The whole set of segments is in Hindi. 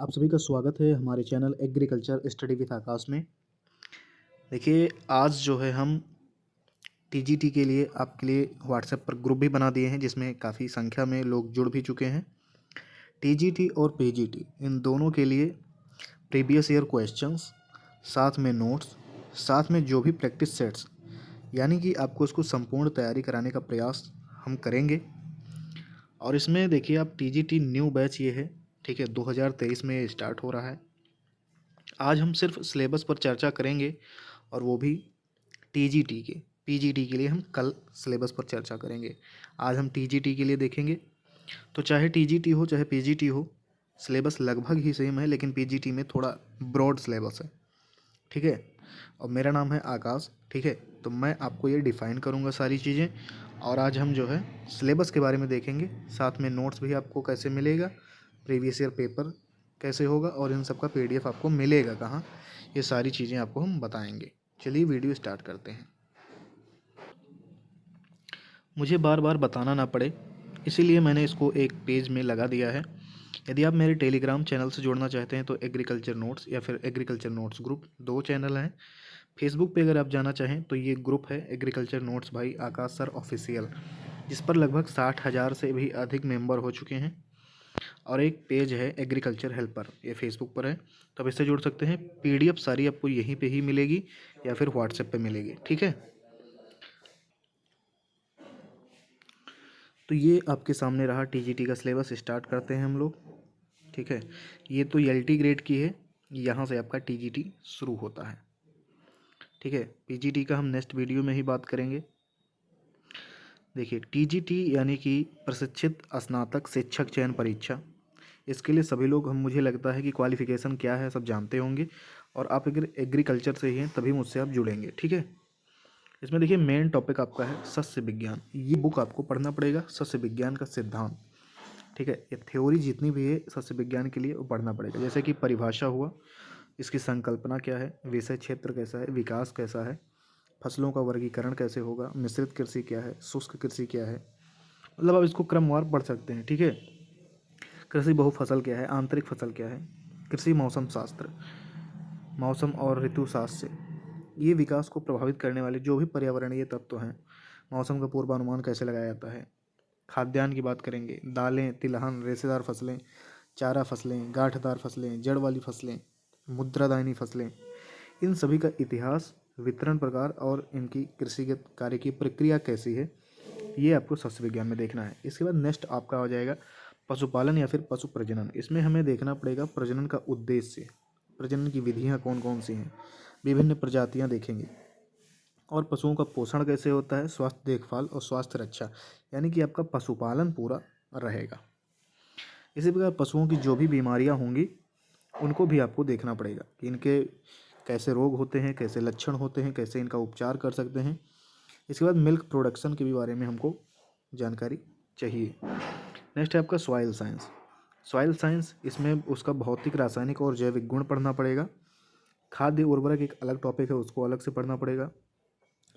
आप सभी का स्वागत है हमारे चैनल एग्रीकल्चर स्टडी विद आकाश में। देखिए, आज जो है हम टीजीटी के लिए आपके लिए व्हाट्सएप पर ग्रुप भी बना दिए हैं, जिसमें काफ़ी संख्या में लोग जुड़ भी चुके हैं। टीजीटी और पीजीटी इन दोनों के लिए प्रीवियस ईयर क्वेश्चंस, साथ में नोट्स, साथ में जो भी प्रैक्टिस सेट्स, यानी कि आपको उसको संपूर्ण तैयारी कराने का प्रयास हम करेंगे। और इसमें देखिए, आप टीजीटी न्यू बैच ये है, ठीक है, 2023 में स्टार्ट हो रहा है। आज हम सिर्फ सिलेबस पर चर्चा करेंगे, और वो भी टीजीटी के। पीजीटी के लिए हम कल सिलेबस पर चर्चा करेंगे। आज हम टीजीटी के लिए देखेंगे। तो चाहे टीजीटी हो चाहे पीजीटी हो, सिलेबस लगभग ही सेम है, लेकिन पीजीटी में थोड़ा ब्रॉड सिलेबस है, ठीक है। और मेरा नाम है आकाश, ठीक है। तो मैं आपको ये डिफ़ाइन करूँगा सारी चीज़ें, और आज हम जो है सिलेबस के बारे में देखेंगे। साथ में नोट्स भी आपको कैसे मिलेगा, प्रीवियस ईयर पेपर कैसे होगा, और इन सब का पीडीएफ आपको मिलेगा कहाँ, ये सारी चीज़ें आपको हम बताएंगे। चलिए वीडियो स्टार्ट करते हैं। मुझे बार बार बताना ना पड़े, इसीलिए मैंने इसको एक पेज में लगा दिया है। यदि आप मेरे टेलीग्राम चैनल से जुड़ना चाहते हैं तो एग्रीकल्चर नोट्स या फिर एग्रीकल्चर नोट्स ग्रुप, दो चैनल हैं। फेसबुक पे अगर आप जाना चाहें तो ये ग्रुप है agriculture notes by Akash sir official, जिस पर लगभग 60,000 से भी अधिक मेंबर हो चुके हैं। और एक पेज है एग्रीकल्चर हेल्पर, ये फेसबुक पर है, तो आप इससे जुड़ सकते हैं। पीडीएफ सारी आपको यहीं पे ही मिलेगी या फिर व्हाट्सएप पे मिलेगी, ठीक है। तो ये आपके सामने रहा टीजीटी का सिलेबस। स्टार्ट करते हैं हम लोग, ठीक है। ये तो एलटी ग्रेड की है, यहाँ से आपका टीजीटी शुरू होता है, ठीक है। पीजीटी का हम नेक्स्ट वीडियो में ही बात करेंगे। देखिए, टीजीटी यानी कि प्रशिक्षित स्नातक शिक्षक चयन परीक्षा, इसके लिए सभी लोग, हम मुझे लगता है कि क्वालिफिकेशन क्या है सब जानते होंगे, और आप अगर एग्रीकल्चर से ही हैं तभी मुझसे आप जुड़ेंगे, ठीक है। इसमें देखिए, मेन टॉपिक आपका है सस्य विज्ञान। ये बुक आपको पढ़ना पड़ेगा, सस्य विज्ञान का सिद्धांत, ठीक है। ये थ्योरी जितनी भी है सस्य विज्ञान के लिए वो पढ़ना पड़ेगा। जैसे कि परिभाषा हुआ, इसकी संकल्पना क्या है, विषय क्षेत्र कैसा है, विकास कैसा है, फसलों का वर्गीकरण कैसे होगा, मिश्रित कृषि क्या है, शुष्क कृषि क्या है, मतलब आप इसको क्रमवार पढ़ सकते हैं, ठीक है। कृषि बहुफसल क्या है, आंतरिक फसल क्या है, कृषि मौसम शास्त्र, मौसम और ऋतु शास्त्र से ये विकास को प्रभावित करने वाले जो भी पर्यावरणीय तत्व हैं, मौसम का पूर्वानुमान कैसे लगाया जाता है। खाद्यान्न की बात करेंगे, दालें, तिलहन, रेशेदार फसलें, चारा फसलें, गांठदार फसलें, जड़ वाली फसलें, मुद्रादायनी फसलें, इन सभी का इतिहास, वितरण प्रकार और इनकी कृषिगत कार्य की प्रक्रिया कैसी है, ये आपको सस्य विज्ञान में देखना है। इसके बाद नेक्स्ट आपका हो जाएगा पशुपालन या फिर पशु प्रजनन। इसमें हमें देखना पड़ेगा प्रजनन का उद्देश्य, प्रजनन की विधियाँ कौन कौन सी हैं, विभिन्न प्रजातियाँ देखेंगे, और पशुओं का पोषण कैसे होता है, स्वास्थ्य देखभाल और स्वास्थ्य रक्षा, यानी कि आपका पशुपालन पूरा रहेगा। इसी प्रकार पशुओं की जो भी बीमारियां होंगी उनको भी आपको देखना पड़ेगा कि इनके कैसे रोग होते हैं, कैसे लक्षण होते हैं, कैसे इनका उपचार कर सकते हैं। इसके बाद मिल्क प्रोडक्शन के भी बारे में हमको जानकारी चाहिए। नेक्स्ट है आपका सॉइल साइंस। सॉइल साइंस, इसमें उसका भौतिक, रासायनिक और जैविक गुण पढ़ना पड़ेगा। खाद्य उर्वरक एक अलग टॉपिक है, उसको अलग से पढ़ना पड़ेगा।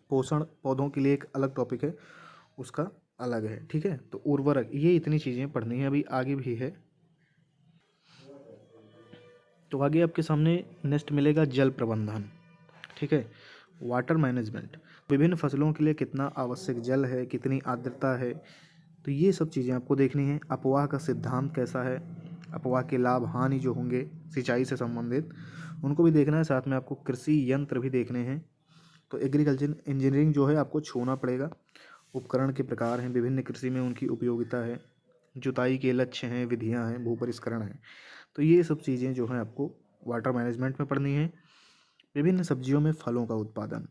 पोषण पौधों के लिए एक अलग टॉपिक है, उसका अलग है, ठीक है। तो उर्वरक, ये इतनी चीज़ें पढ़नी है, अभी आगे भी है। तो आगे आपके सामने नेक्स्ट मिलेगा जल प्रबंधन, ठीक है, वाटर मैनेजमेंट। विभिन्न फसलों के लिए कितना आवश्यक जल है, कितनी आर्द्रता है, तो ये सब चीज़ें आपको देखनी है। अपवाह का सिद्धांत कैसा है, अपवाह के लाभ हानि जो होंगे सिंचाई से संबंधित, उनको भी देखना है। साथ में आपको कृषि यंत्र भी देखने हैं। तो एग्रीकल्चर इंजीनियरिंग जो है आपको छूना पड़ेगा। उपकरण के प्रकार हैं, विभिन्न कृषि में उनकी उपयोगिता है, जुताई के लक्ष्य हैं, विधियाँ हैं, भू परिष्करण है। तो ये सब चीज़ें जो हैं आपको वाटर मैनेजमेंट में पढ़नी है। विभिन्न सब्जियों में फलों का उत्पादन,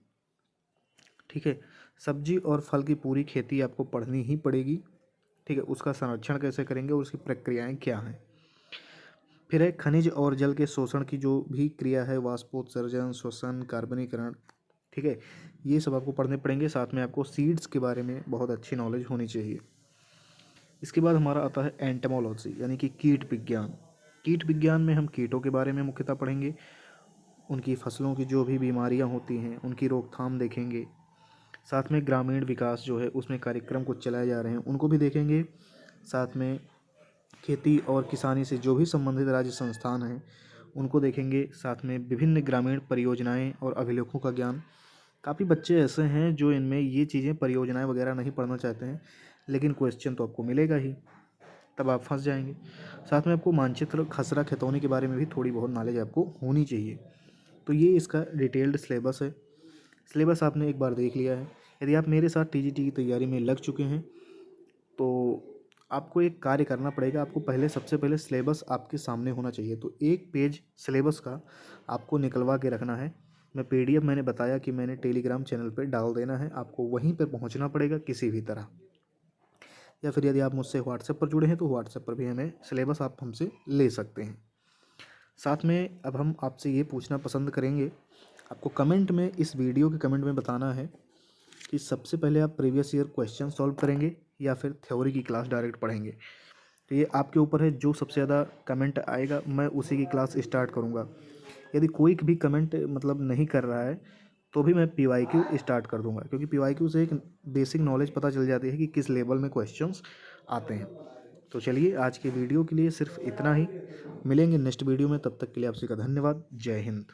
ठीक है, सब्जी और फल की पूरी खेती आपको पढ़नी ही पड़ेगी, ठीक है। उसका संरक्षण कैसे करेंगे और उसकी प्रक्रियाएं क्या हैं। फिर है खनिज और जल के शोषण की जो भी क्रिया है, वाष्पोत्सर्जन, श्वसन, कार्बनीकरण, ठीक है, ये सब आपको पढ़ने पड़ेंगे। साथ में आपको सीड्स के बारे में बहुत अच्छी नॉलेज होनी चाहिए। इसके बाद हमारा आता है एंटेमोलॉजी, यानी कि कीट विज्ञान। कीट विज्ञान में हम कीटों के बारे में मुख्यतः पढ़ेंगे, उनकी फसलों की जो भी बीमारियां होती हैं उनकी रोकथाम देखेंगे। साथ में ग्रामीण विकास जो है उसमें कार्यक्रम कुछ चलाए जा रहे हैं उनको भी देखेंगे। साथ में खेती और किसानी से जो भी संबंधित राज्य संस्थान हैं उनको देखेंगे। साथ में विभिन्न ग्रामीण परियोजनाएं और अभिलेखों का ज्ञान। काफ़ी बच्चे ऐसे हैं जो इनमें ये चीज़ें परियोजनाएं वगैरह नहीं पढ़ना चाहते हैं, लेकिन क्वेश्चन तो आपको मिलेगा ही, तब आप फंस जाएंगे। साथ में आपको मानचित्र, खसरा, खतौनी के बारे में भी थोड़ी बहुत नॉलेज आपको होनी चाहिए। तो ये इसका डिटेल्ड सिलेबस है। सिलेबस आपने एक बार देख लिया है। यदि आप मेरे साथ टीजीटी की तैयारी में लग चुके हैं तो आपको एक कार्य करना पड़ेगा। आपको पहले सबसे पहले सिलेबस आपके सामने होना चाहिए। तो एक पेज सिलेबस का आपको निकलवा के रखना है। मैं पीडीएफ मैंने बताया कि मैंने टेलीग्राम चैनल पे डाल देना है, आपको वहीं पे पहुंचना पड़ेगा किसी भी तरह। या फिर यदि आप मुझसे व्हाट्सएप पर जुड़े हैं तो व्हाट्सएप पर भी हमें सिलेबस आप हमसे ले सकते हैं। साथ में अब हम आपसे ये पूछना पसंद करेंगे, आपको कमेंट में, इस वीडियो के कमेंट में बताना है कि सबसे पहले आप प्रीवियस ईयर क्वेश्चन सॉल्व करेंगे या फिर थ्योरी की क्लास डायरेक्ट पढ़ेंगे। तो ये आपके ऊपर है, जो सबसे ज़्यादा कमेंट आएगा मैं उसी की क्लास स्टार्ट करूँगा। यदि कोई भी कमेंट मतलब नहीं कर रहा है तो भी मैं पीवाईक्यू स्टार्ट कर दूंगा, क्योंकि पीवाईक्यू से एक बेसिक नॉलेज पता चल जाती है कि किस लेवल में क्वेश्चंस आते हैं। तो चलिए आज के वीडियो के लिए सिर्फ इतना ही। मिलेंगे नेक्स्ट वीडियो में, तब तक के लिए आप सभी का धन्यवाद। जय हिंद।